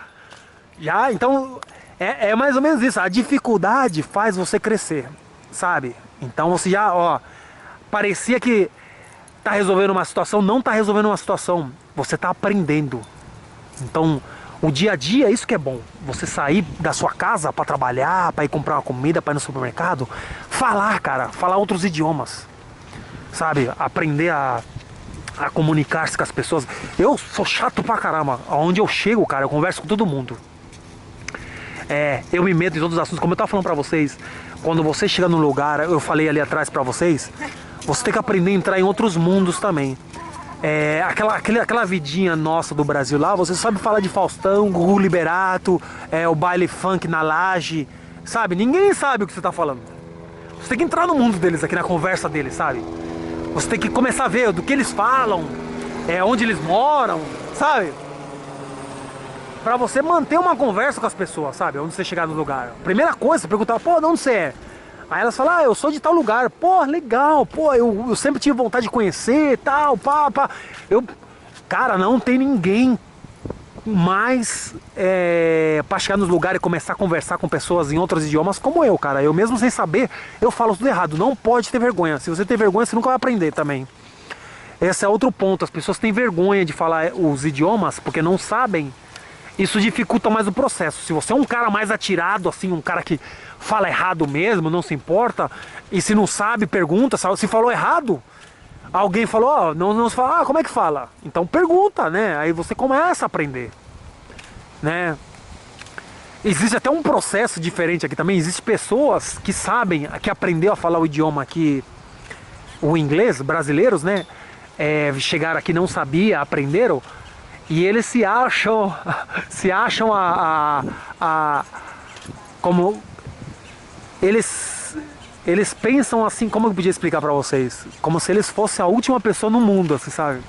Já, então, é mais ou menos isso. A dificuldade faz você crescer, sabe? Então você já, parecia que tá resolvendo uma situação, não tá resolvendo uma situação. Você tá aprendendo. Então, o dia a dia, isso que é bom. Você sair da sua casa para trabalhar, para ir comprar uma comida, para ir no supermercado. Falar, cara, falar outros idiomas. sabe? Aprender a comunicar-se com as pessoas. Eu sou chato pra caramba. Onde eu chego, cara, eu converso com todo mundo. Eu me meto em todos os assuntos. Como eu tava falando pra vocês, quando você chega num lugar, eu falei ali atrás pra vocês, você tem que aprender a entrar em outros mundos também. Aquela vidinha nossa do Brasil lá, você sabe falar de Faustão, Gugu Liberato, o baile funk na laje, sabe? Ninguém sabe o que você tá falando. Você tem que entrar no mundo deles aqui, na conversa deles, sabe? Você tem que começar a ver do que eles falam, onde eles moram, sabe? Pra você manter uma conversa com as pessoas, sabe? Onde você chegar no lugar. Primeira coisa, você perguntar, pô, de onde você é? Aí elas falam, eu sou de tal lugar. Pô, legal, pô, eu sempre tive vontade de conhecer, tal, pá. Cara, não tem ninguém mais pra chegar nos lugares e começar a conversar com pessoas em outros idiomas como eu, cara. Eu mesmo sem saber, eu falo tudo errado. Não pode ter vergonha. Se você ter vergonha, você nunca vai aprender também. Esse é outro ponto. As pessoas têm vergonha de falar os idiomas porque não sabem. Isso dificulta mais o processo. Se você é um cara mais atirado, assim, um cara que fala errado mesmo, não se importa, e se não sabe, pergunta, se falou errado, alguém falou, não se fala, como é que fala? Então pergunta, né? Aí você começa a aprender, né? Existe até um processo diferente aqui também. Existem pessoas que sabem, que aprendeu a falar o idioma aqui, o inglês, brasileiros, né? Chegaram aqui, não sabia, aprenderam. E eles se acham como eles pensam assim, como eu podia explicar pra vocês? Como se eles fossem a última pessoa no mundo, assim, sabe?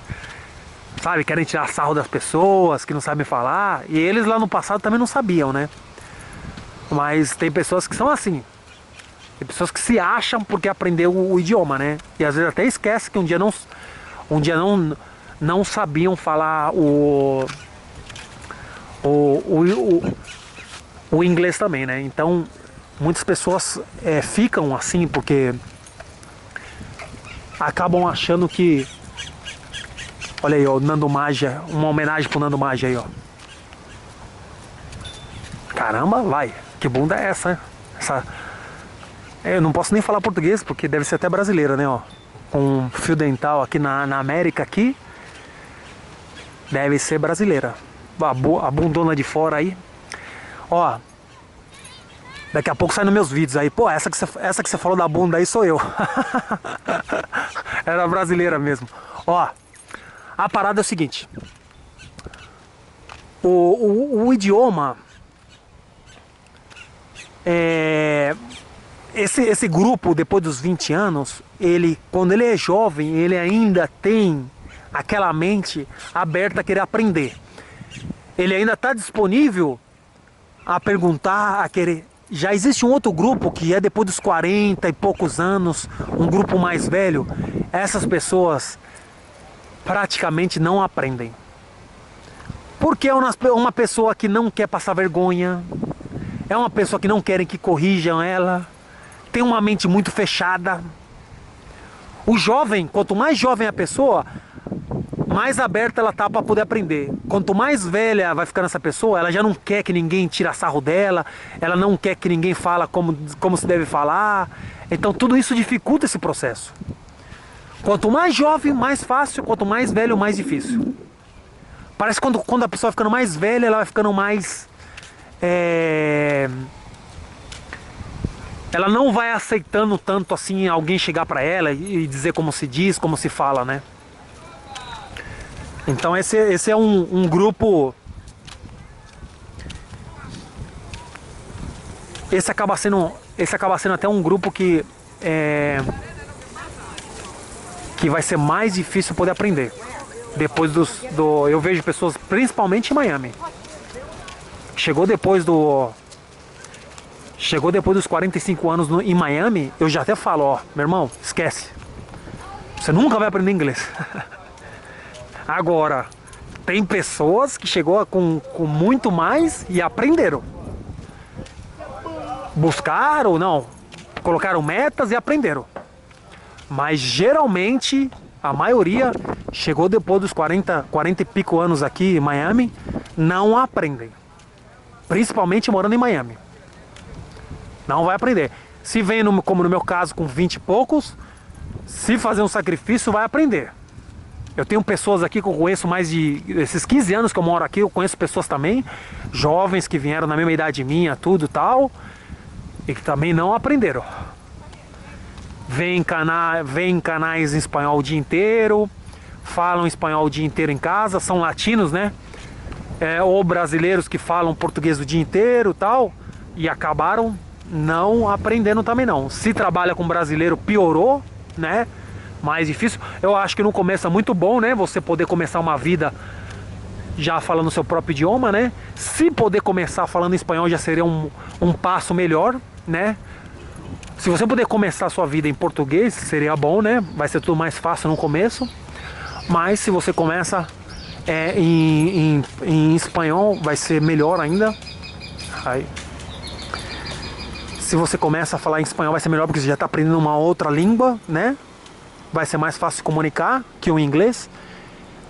Sabe, querem tirar sarro das pessoas que não sabem falar. E eles lá no passado também não sabiam, né? Mas tem pessoas que são assim. Tem pessoas que se acham porque aprendeu o idioma, né? E às vezes até esquece que um dia não sabiam falar o inglês também, né? Então muitas pessoas ficam assim porque acabam achando que, olha aí, ó, o Nando Magia, uma homenagem pro Nando Magia aí, ó. Caramba, vai, que bunda é essa, né? Eu não posso nem falar português porque deve ser até brasileira, né, ó. Com fio dental aqui na América aqui. Deve ser brasileira. A bundona de fora aí. Ó. Daqui a pouco sai nos meus vídeos aí. Pô, essa que você falou da bunda aí sou eu. Era brasileira mesmo. Ó. A parada é o seguinte. O idioma. Esse grupo, depois dos 20 anos, quando ele é jovem, ele ainda tem aquela mente aberta a querer aprender. Ele ainda está disponível a perguntar, a querer. Já existe um outro grupo que é depois dos 40 e poucos anos, um grupo mais velho. Essas pessoas praticamente não aprendem. Porque é uma pessoa que não quer passar vergonha, é uma pessoa que não querem que corrijam ela, tem uma mente muito fechada. O jovem, quanto mais jovem a pessoa, mais aberta ela tá para poder aprender. Quanto mais velha vai ficando essa pessoa, ela já não quer que ninguém tire sarro dela, ela não quer que ninguém fala como se deve falar. Então tudo isso dificulta esse processo. Quanto mais jovem, mais fácil, quanto mais velho, mais difícil. Parece que quando a pessoa vai ficando mais velha, ela vai ficando mais... Ela não vai aceitando tanto assim alguém chegar para ela e dizer como se diz, como se fala, né? Então esse é um grupo. Esse acaba sendo até um grupo que vai ser mais difícil poder aprender. Depois eu vejo pessoas, principalmente em Miami. Chegou depois dos 45 anos em Miami, eu já até falo, ó, meu irmão, esquece. Você nunca vai aprender inglês. Agora, tem pessoas que chegou com muito mais e aprenderam. Buscaram, não, colocaram metas e aprenderam. Mas geralmente, a maioria chegou depois dos 40 e pico anos aqui em Miami, não aprendem. Principalmente morando em Miami. Não vai aprender. Se vem, como no meu caso, com 20 e poucos, Se fazer um sacrifício, vai aprender. Eu tenho pessoas aqui que eu conheço mais de... Esses 15 anos que eu moro aqui, eu conheço pessoas também, jovens que vieram na mesma idade minha, tudo e tal, e que também não aprenderam. Vêm em canais em espanhol o dia inteiro, falam espanhol o dia inteiro em casa, são latinos, né? Ou brasileiros que falam português o dia inteiro e tal, e acabaram não aprendendo também não. Se trabalha com brasileiro, piorou, né? Mais difícil. Eu acho que no começo é muito bom, né? Você poder começar uma vida já falando o seu próprio idioma, né? Se poder começar falando espanhol já seria um passo melhor, né? Se você puder começar a sua vida em português, seria bom, né? Vai ser tudo mais fácil no começo. Mas se você começa em espanhol, vai ser melhor ainda. Aí. Se você começa a falar em espanhol, vai ser melhor porque você já está aprendendo uma outra língua, né? Vai ser mais fácil de comunicar que o inglês.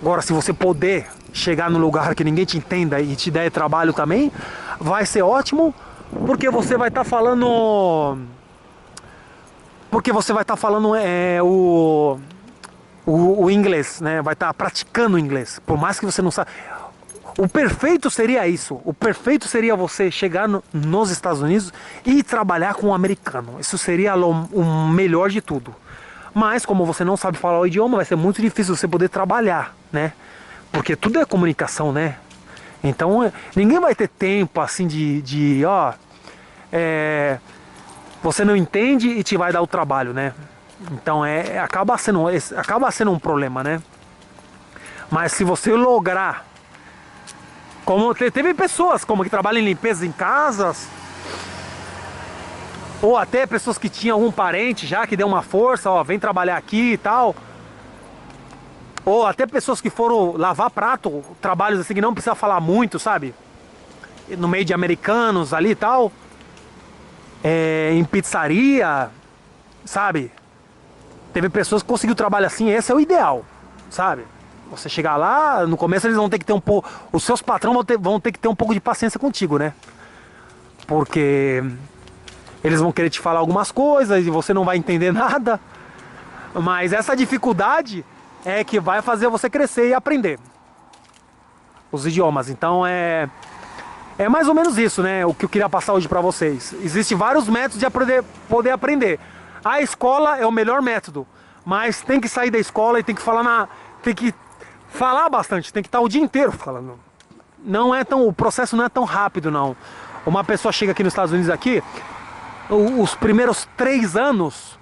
Agora, se você puder chegar no lugar que ninguém te entenda e te der trabalho também, vai ser ótimo, porque você vai estar falando... Porque você vai estar falando o inglês, né? Vai estar praticando o inglês. Por mais que você não saiba... O perfeito seria isso. O perfeito seria você chegar nos Estados Unidos e trabalhar com um americano. Isso seria o melhor de tudo. Mas como você não sabe falar o idioma, vai ser muito difícil você poder trabalhar, né? Porque tudo é comunicação, né? Então ninguém vai ter tempo assim você não entende e te vai dar o trabalho, né? Então acaba sendo um problema, né? Mas se você lograr, como teve pessoas como que trabalham em limpeza em casas, ou até pessoas que tinham algum parente já que deu uma força, ó, vem trabalhar aqui e tal. Ou até pessoas que foram lavar prato, trabalhos assim que não precisa falar muito, sabe? No meio de americanos ali e tal. Em pizzaria, sabe? Teve pessoas que conseguiram trabalho assim, esse é o ideal, sabe? Você chegar lá, no começo eles vão ter que ter um pouco... Os seus patrões vão ter que ter um pouco de paciência contigo, né? Porque... eles vão querer te falar algumas coisas e você não vai entender nada. Mas essa dificuldade é que vai fazer você crescer e aprender os idiomas. Então é mais ou menos isso, né? O que eu queria passar hoje pra vocês. Existem vários métodos de poder aprender. A escola é o melhor método. Mas tem que sair da escola e tem que falar bastante. Tem que estar o dia inteiro falando. O processo não é tão rápido, não. Uma pessoa chega aqui nos Estados Unidos aqui... Os primeiros 3 anos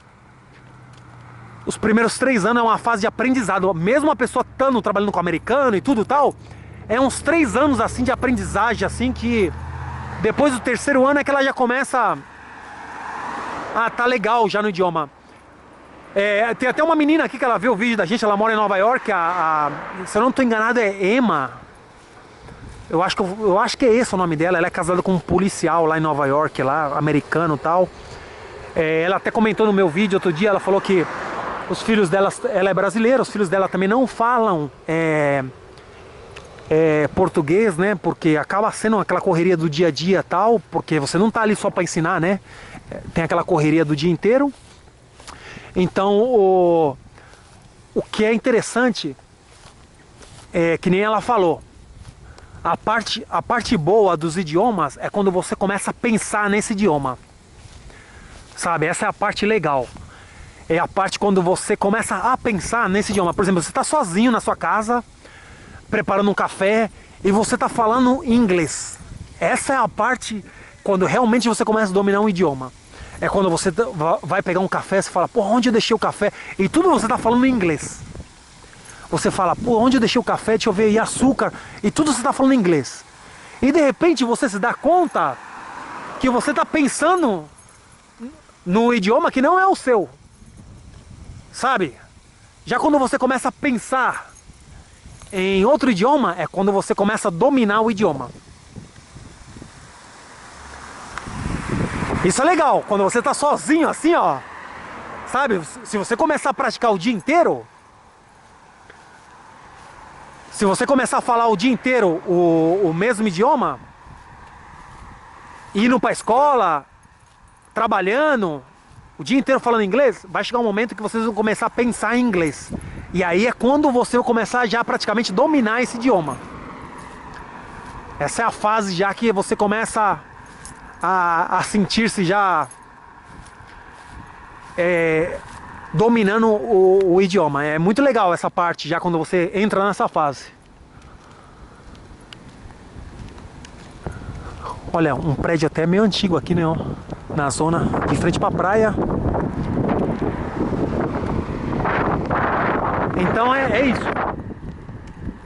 é uma fase de aprendizado. Mesmo a pessoa estando trabalhando com americano e tudo tal, é uns 3 anos assim de aprendizagem, assim, que depois do 3º ano é que ela já começa a tá legal já no idioma. Tem até uma menina aqui que ela vê o vídeo da gente, ela mora em Nova York, se eu não estou enganado é Emma. Eu acho que é esse o nome dela. Ela é casada com um policial lá em Nova York, lá, americano e tal. Ela até comentou no meu vídeo outro dia, ela falou que os filhos dela, ela é brasileira, os filhos dela também não falam português, né? Porque acaba sendo aquela correria do dia a dia e tal, porque você não tá ali só para ensinar, né? Tem aquela correria do dia inteiro. Então, o que é interessante é que nem ela falou. A parte boa dos idiomas é quando você começa a pensar nesse idioma. Sabe, essa é a parte legal. É a parte quando você começa a pensar nesse idioma. Por exemplo, você está sozinho na sua casa, preparando um café, e você está falando em inglês. Essa é a parte quando realmente você começa a dominar um idioma. É quando você vai pegar um café, você fala, pô, onde eu deixei o café? E tudo você está falando em inglês. Você fala, pô, onde eu deixei o café? Deixa eu ver, e açúcar. E tudo você está falando em inglês. E de repente você se dá conta que você está pensando no idioma que não é o seu. Sabe? Já quando você começa a pensar em outro idioma, é quando você começa a dominar o idioma. Isso é legal, quando você está sozinho assim, ó. Sabe? Se você começar a praticar o dia inteiro... Se você começar a falar o dia inteiro o mesmo idioma, indo para a escola, trabalhando, o dia inteiro falando inglês, vai chegar um momento que vocês vão começar a pensar em inglês. E aí é quando você vai começar já a praticamente dominar esse idioma. Essa é a fase já que você começa a sentir-se já dominando o idioma. É muito legal essa parte já quando você entra nessa fase. Olha, um prédio até meio antigo aqui, né? Ó, na zona de frente pra praia. Então é isso.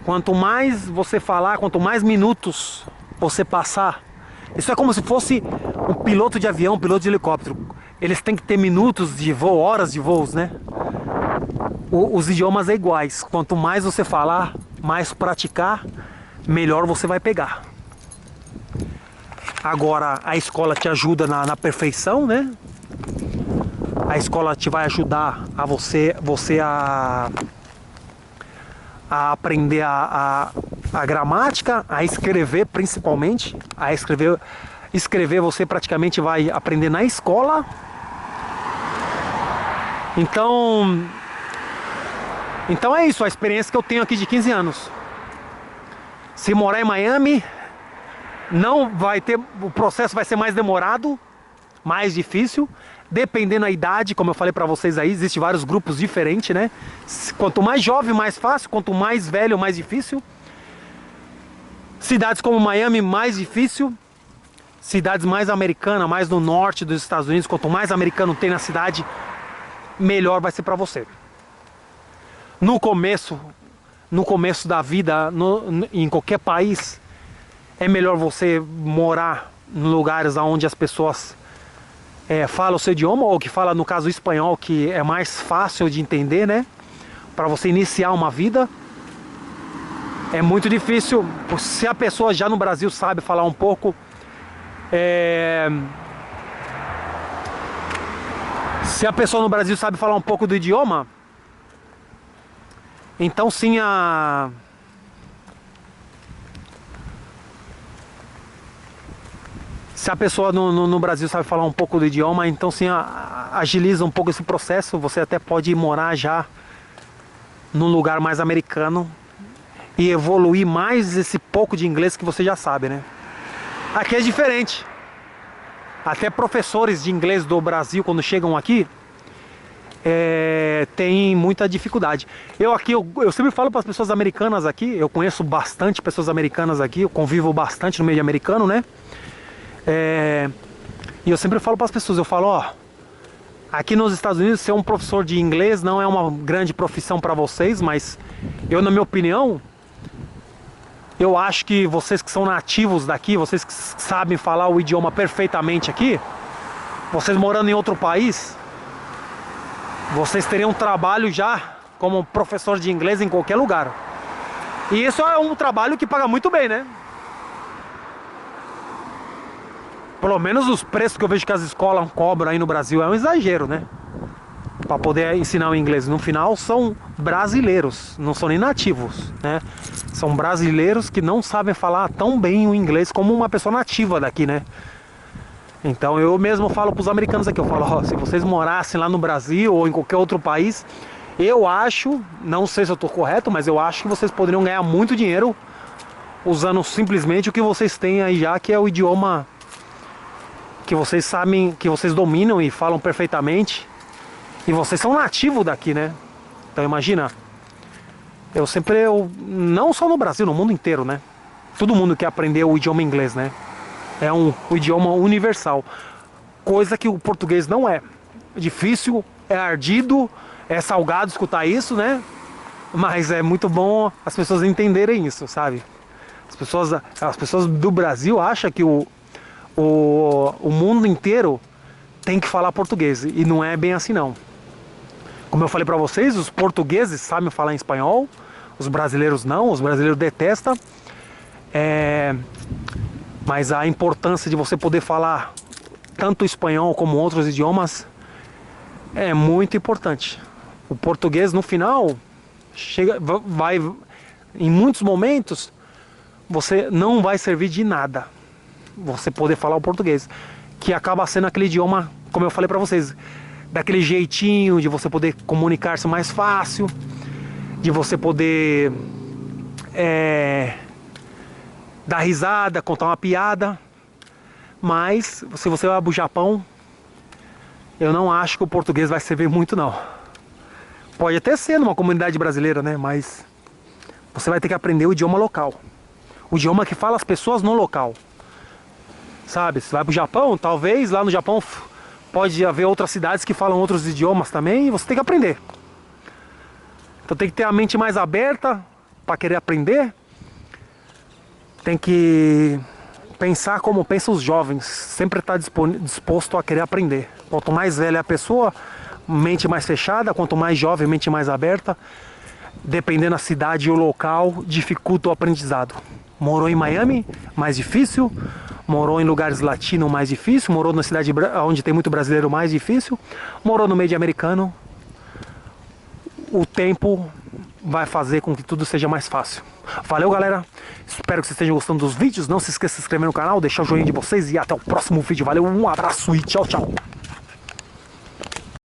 Quanto mais você falar, quanto mais minutos você passar, isso é como se fosse um piloto de avião, um piloto de helicóptero. Eles têm que ter minutos de voo, horas de voos, né? Os idiomas é iguais. Quanto mais você falar, mais praticar, melhor você vai pegar. Agora a escola te ajuda na perfeição, né? A escola te vai ajudar a você a aprender a gramática, a escrever principalmente. A escrever você praticamente vai aprender na escola. Então é isso, a experiência que eu tenho aqui de 15 anos. Se morar em Miami, não vai ter, o processo vai ser mais demorado, mais difícil, dependendo da idade, como eu falei pra vocês aí, existem vários grupos diferentes, né? Quanto mais jovem, mais fácil, quanto mais velho, mais difícil. Cidades como Miami, mais difícil. Cidades mais americanas, mais no norte dos Estados Unidos, quanto mais americano tem na cidade, melhor vai ser pra você. No começo da vida, em qualquer país, é melhor você morar em lugares onde as pessoas falam o seu idioma, ou que fala, no caso, o espanhol, que é mais fácil de entender, né? Para você iniciar uma vida. É muito difícil, se a pessoa já no Brasil sabe falar um pouco, se a pessoa no Brasil sabe falar um pouco do idioma, então sim se a pessoa no Brasil sabe falar um pouco do idioma, então sim agiliza um pouco esse processo. Você até pode ir morar já num lugar mais americano e evoluir mais esse pouco de inglês que você já sabe, né? Aqui é diferente. Até professores de inglês do Brasil, quando chegam aqui, tem muita dificuldade. Eu sempre falo para as pessoas americanas aqui, eu conheço bastante pessoas americanas aqui, eu convivo bastante no meio de americano, né? E eu sempre falo para as pessoas, eu falo, ó, aqui nos Estados Unidos ser um professor de inglês não é uma grande profissão para vocês, mas eu, na minha opinião, eu acho que vocês que são nativos daqui, vocês que sabem falar o idioma perfeitamente aqui, vocês morando em outro país, vocês teriam um trabalho já como professor de inglês em qualquer lugar. E isso é um trabalho que paga muito bem, né? Pelo menos os preços que eu vejo que as escolas cobram aí no Brasil é um exagero, né? Para poder ensinar o inglês. No final são brasileiros, não são nem nativos, né? São brasileiros que não sabem falar tão bem o inglês como uma pessoa nativa daqui, né? Então eu mesmo falo para os americanos aqui, eu falo, ó, se vocês morassem lá no Brasil ou em qualquer outro país, eu acho, não sei se eu estou correto, mas eu acho que vocês poderiam ganhar muito dinheiro usando simplesmente o que vocês têm aí já, que é o idioma que vocês sabem, que vocês dominam e falam perfeitamente. E vocês são nativos daqui, né? Então imagina, não só no Brasil, no mundo inteiro, né? Todo mundo quer aprender o idioma inglês, né? É um idioma universal. Coisa que o português não é. Difícil, é ardido, é salgado escutar isso, né? Mas é muito bom as pessoas entenderem isso, sabe? As pessoas do Brasil acham que o mundo inteiro tem que falar português. E não é bem assim, não. Como eu falei pra vocês, os portugueses sabem falar em espanhol, os brasileiros não, os brasileiros detestam. Mas a importância de você poder falar tanto espanhol como outros idiomas é muito importante. O português no final em muitos momentos você não vai servir de nada você poder falar o português, que acaba sendo aquele idioma, como eu falei pra vocês, daquele jeitinho de você poder comunicar-se mais fácil, de você poder dar risada, contar uma piada. Mas se você vai pro Japão, eu não acho que o português vai servir muito não. Pode até ser numa comunidade brasileira, né? Mas você vai ter que aprender o idioma local. O idioma que fala as pessoas no local. Sabe? Se vai pro Japão, talvez lá no Japão pode haver outras cidades que falam outros idiomas também e você tem que aprender. Então tem que ter a mente mais aberta para querer aprender. Tem que pensar como pensam os jovens. Sempre estar disposto a querer aprender. Quanto mais velha é a pessoa, mente mais fechada. Quanto mais jovem, mente mais aberta. Dependendo da cidade e o local, dificulta o aprendizado. Morou em Miami, mais difícil. Morou em lugares latinos, mais difícil. Morou na cidade onde tem muito brasileiro, mais difícil. Morou no meio de americano. O tempo vai fazer com que tudo seja mais fácil. Valeu, galera. Espero que vocês estejam gostando dos vídeos. Não se esqueça de se inscrever no canal, deixar o joinha de vocês e até o próximo vídeo. Valeu, um abraço e tchau, tchau.